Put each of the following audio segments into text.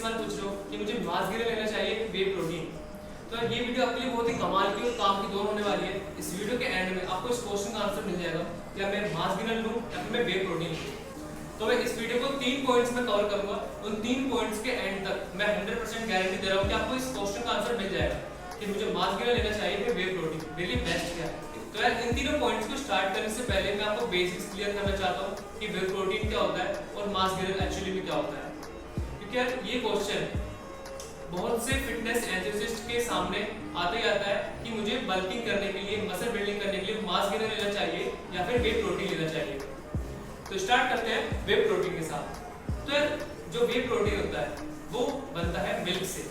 सवाल पूछ रहे हो कि मुझे मास गेनर लेना चाहिए कि वे प्रोटीन, तो ये वीडियो आपके लिए बहुत ही कमाल की और काम की दोनों होने वाली है। इस वीडियो के एंड में आपको इस क्वेश्चन का आंसर मिल जाएगा कि मैं मास गेनर लूं या फिर मैं वे प्रोटीन लूं। तो मैं इस वीडियो को 3 पॉइंट्स में कवर करूंगा। उन 3 पॉइंट्स के एंड तक मैं 100% गारंटी दे रहा हूं कि आपको इस क्वेश्चन का आंसर मिल जाएगा कि मुझे मास गेनर लेना चाहिए फिर वे प्रोटीन, मेरे लिए बेस्ट क्या है। तो यार इन तीनों पॉइंट्स को स्टार्ट करने से पहले मैं आपको बेसिक्स क्लियर करना चाहता हूं कि वे प्रोटीन क्या होता है और मास गेनर एक्चुअली में क्या होता है। क्योंकि यार ये क्वेश्चन बहुत से फिटनेस एंथुसिस्ट के सामने आता ही आता है कि मुझे बल्किंग करने के लिए, मसल बिल्डिंग करने के लिए मास गेनर लेना चाहिए या फिर वे प्रोटीन लेना चाहिए। तो स्टार्ट करते हैं वे प्रोटीन के साथ। तो यार जो वे प्रोटीन होता है वो बनता है मिल्क से।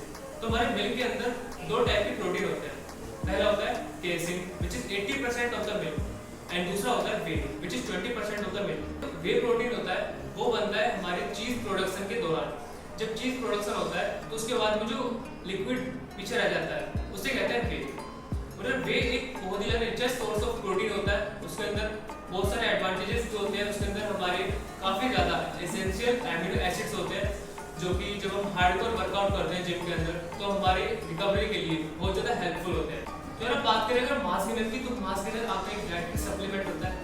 तो हमारे मिल्क के अंदर 2 टाइप के प्रोटीन होते हैं। पहला होता है casein which is 80% of the milk and दूसरा होता है way which is 20% of the milk. तो वे प्रोटीन होता है वो बनता है हमारे चीज प्रोडक्शन के दौरान। जब चीज प्रोडक्शन होता है तो उसके बाद में जो लिक्विड पीछे रह जाता है उसे कहते हैं वे। मतलब वे एक बहुत ही रिचेस्ट सोर्स ऑफ प्रोटीन होता है। उसके अंदर बहुत सारे एडवांटेजेस जो होते हैं। उसके अंदर हमारे काफी ज्यादा एसेंशियल एमिनो एसिड्स होते हैं जो कि जब हम हार्डकोर वर्कआउट करते हैं जिम के अंदर तो हमारे रिकवरी के लिए बहुत ज्यादा हेल्पफुल होते हैं। तो अगर बात करें अगर मास गेनर की, तो मास गेनर आपका एक डाइटरी सप्लीमेंट होता है।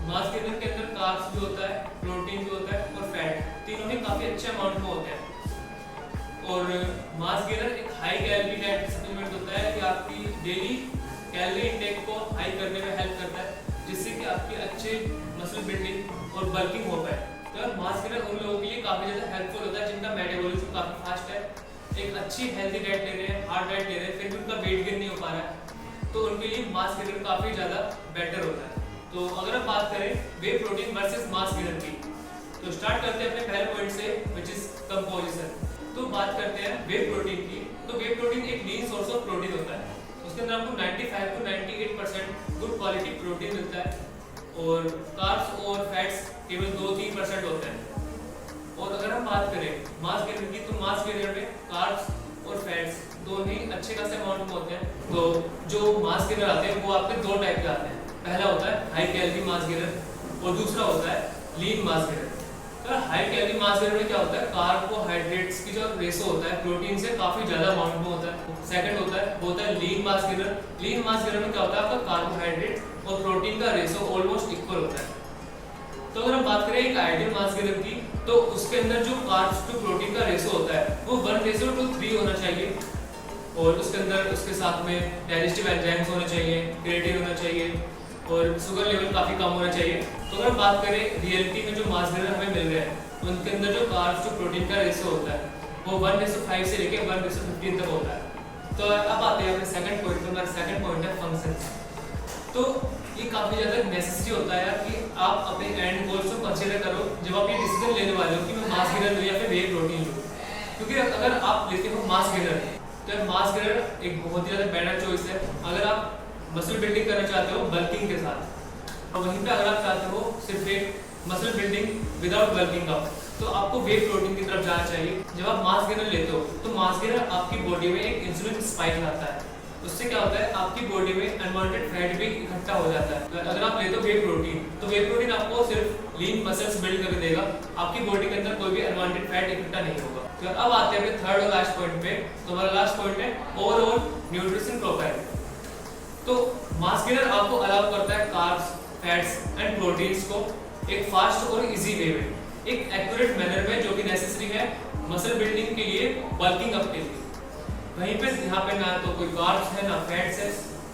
मास गेनर के अंदर कार्ब्स भी होता है, प्रोटीन भी होता है और फैट, तीनों ही काफी अच्छे अमाउंट में होते हैं। और मास गेनर एक हाई कैलोरी डाइटरी सप्लीमेंट होता है कि आपकी डेली कैलोरी इंटेक को हाई करने में हेल्प करता है जिससे कि आपकी अच्छे मसल बिल्डिंग और बल्किंग हो पाए। तो यार मास गेनर उन लोगों के लिए काफी ज्यादा हेल्पफुल होता है जिनका मेटाबॉलिज्म काफी फास्ट है, एक अच्छी हेल्दी डाइट ले रहे हैं, हार्ड डाइट ले रहे हैं, फिर भी उनका वेट गेन नहीं हो पा रहा है, तो उनके लिए मास गेनर काफी ज्यादा बेटर होता है। तो अगर हम बात करें वे प्रोटीन वर्सेस मास गेनर की, तो स्टार्ट करते हैं अपने पहले पॉइंट से व्हिच इज कंपोजिशन। तो बात करते हैं वे प्रोटीन की। तो वे प्रोटीन एक लीन सोर्स ऑफ प्रोटीन होता है। उसके अंदर आपको 95 to 98% गुड क्वालिटी प्रोटीन मिलता है और कार्ब्स और फैट्स केवल 2-3% होते हैं। और अगर हम बात करें मास गेनर की, तो मास गेनर में कार्ब्स और फैट्स दोनों ही अच्छे खासे अमाउंट में होते हैं। तो जो मास गेनर आते हैं वो आपके 2 टाइप के आते हैं। पहला होता है हाई कैलोरी मास गेनर और दूसरा होता है लीन मास गेनर। तो हाई कैलोरी मास गेनर में क्या होता है, कार्बोहाइड्रेट्स की जो रेशो होता है प्रोटीन से काफी ज्यादा अमाउंट में होता है। सेकंड होता है लीन मास गेनर। लीन मास गेनर में क्या होता है, आपका कार्बोहाइड्रेट और प्रोटीन का रेशो ऑलमोस्ट इक्वल होता है। तो अगर हम बात करें एक आइडियल मास गेनर की, तो उसके अंदर जो कार्ब्स टू प्रोटीन का रेशो होता है वो 1:3 होना चाहिए और उसके अंदर उसके साथ में डाइजेस्टिव एंजाइम्स होने चाहिए, क्रिएटिन होना चाहिए और शुगर लेवल काफी कम होना चाहिए। तो अगर हम बात करें रियलिटी में जो मास गेनर हमें मिल रहे हैं उनके अंदर जो कार्ब्स टू प्रोटीन का रेशो होता है वो 1:5 से लेके 1:15 तक होता है। तो अब आते हैं अपने सेकंड पॉइंट पर। हमारा सेकंड पॉइंट है फंक्शंस। तो ये काफी ज्यादा नेसेसरी होता है कि आप अपने एंड गोल्स को कंसीडर करो जब आप ये डिसीजन लेने वाले हो कि मैं मास गेनर लूं या फिर वे प्रोटीन लूं। क्योंकि अगर आप लेते हो मास गेनर तो मास गेनर एक बहुत ही ज्यादा बेटर चॉइस है अगर आप मसल बिल्डिंग करना चाहते हो बल्किंग के साथ। और वहीं पे अगर आप चाहते हो सिर्फ एक मसल बिल्डिंग विदाउट बल्किंग का, तो आपको वे प्रोटीन की तरफ जाना चाहिए। जब आप मास गेनर लेते हो तो मास गेनर आपकी बॉडी में एक इंसुलिन स्पाइक लाता है। उससे क्या होता है, आपकी बॉडी में अनवांटेड फैट भी इकट्ठा हो जाता है। तो अगर आप लेते हो वे प्रोटीन, तो वे प्रोटीन आपको सिर्फ लीन मसल्स बिल्ड करके देगा, आपकी बॉडी के अंदर कोई भी अनवांटेड फैट इकट्ठा नहीं होगा। तो अब आते हैं अपने थर्ड और लास्ट पॉइंट पे। तो हमारा लास्ट पॉइंट है ओवरऑल न्यूट्रिशन प्रोफाइल। तो मास गेनर आपको अलाउ करता है कार्ब्स, फैट्स एंड प्रोटीन्स को एक फास्ट और इजी वे में, एक एक्यूरेट मैनर में जो कि नेसेसरी है मसल बिल्डिंग के लिए, बल्किंग अप के लिए। वहीं पे यहाँ पे ना तो कोई कार्ब्स है ना फैट्स है,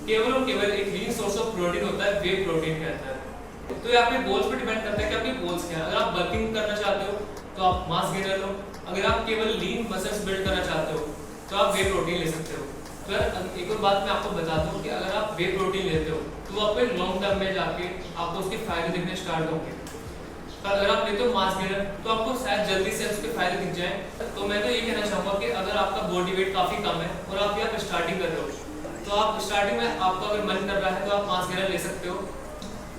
केवल और केवल एक लीन सोर्स ऑफ प्रोटीन होता है वे प्रोटीन के अंदर। तो ये आपके गोल्स पे डिपेंड करता है कि आपके गोल्स क्या है। अगर आप बल्किंग करना चाहते हो तो आप मास गेनर लो, अगर आप केवल लीन मसल्स बिल्ड करना चाहते हो तो आप वे प्रोटीन ले सकते हो। तो यार एक और बात मैं आपको बता दूं कि अगर आप वे प्रोटीन लेते हो तो आपको लॉन्ग टर्म में जाके आपको उसके फायदे दिखने स्टार्ट होंगे। पर अगर आप लेते हो मास गेनर तो आपको शायद जल्दी से उसके फायदे दिख जाएं। तो मैं तो ये कहना चाहूँगा कि अगर आपका बॉडी वेट काफ़ी कम है और आप यहाँ स्टार्टिंग कर रहे हो तो आप स्टार्टिंग में आपका अगर मन कर रहा है तो आप मास गेनर ले सकते हो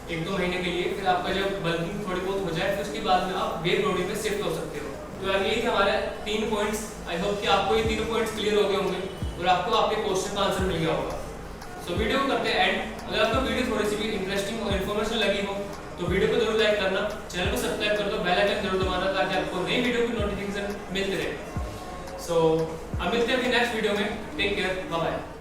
1-2 महीने के लिए। फिर आपका जब बल्किंग थोड़ी बहुत हो जाए फिर उसके बाद में आप वे प्रोटीन में शिफ्ट हो सकते हो। तो यार यही थे हमारे 3 पॉइंट्स। आई होप कि आपको ये 3 पॉइंट्स क्लियर हो गए होंगे और आपको आपके क्वेश्चन का आंसर मिल गया होगा। सो वीडियो को करते हैं एंड। अगर आपको वीडियो थोड़ी सी भी इंटरेस्टिंग और इन्फॉर्मेशन लगी हो तो वीडियो को जरूर लाइक करना, चैनल को सब्सक्राइब कर दो, बेल आइकन जरूर दबाना ताकि आपको नई वीडियो की नोटिफिकेशन मिलती रहे। सो अब मिलते हैं अभी नेक्स्ट वीडियो में। Take care, bye bye.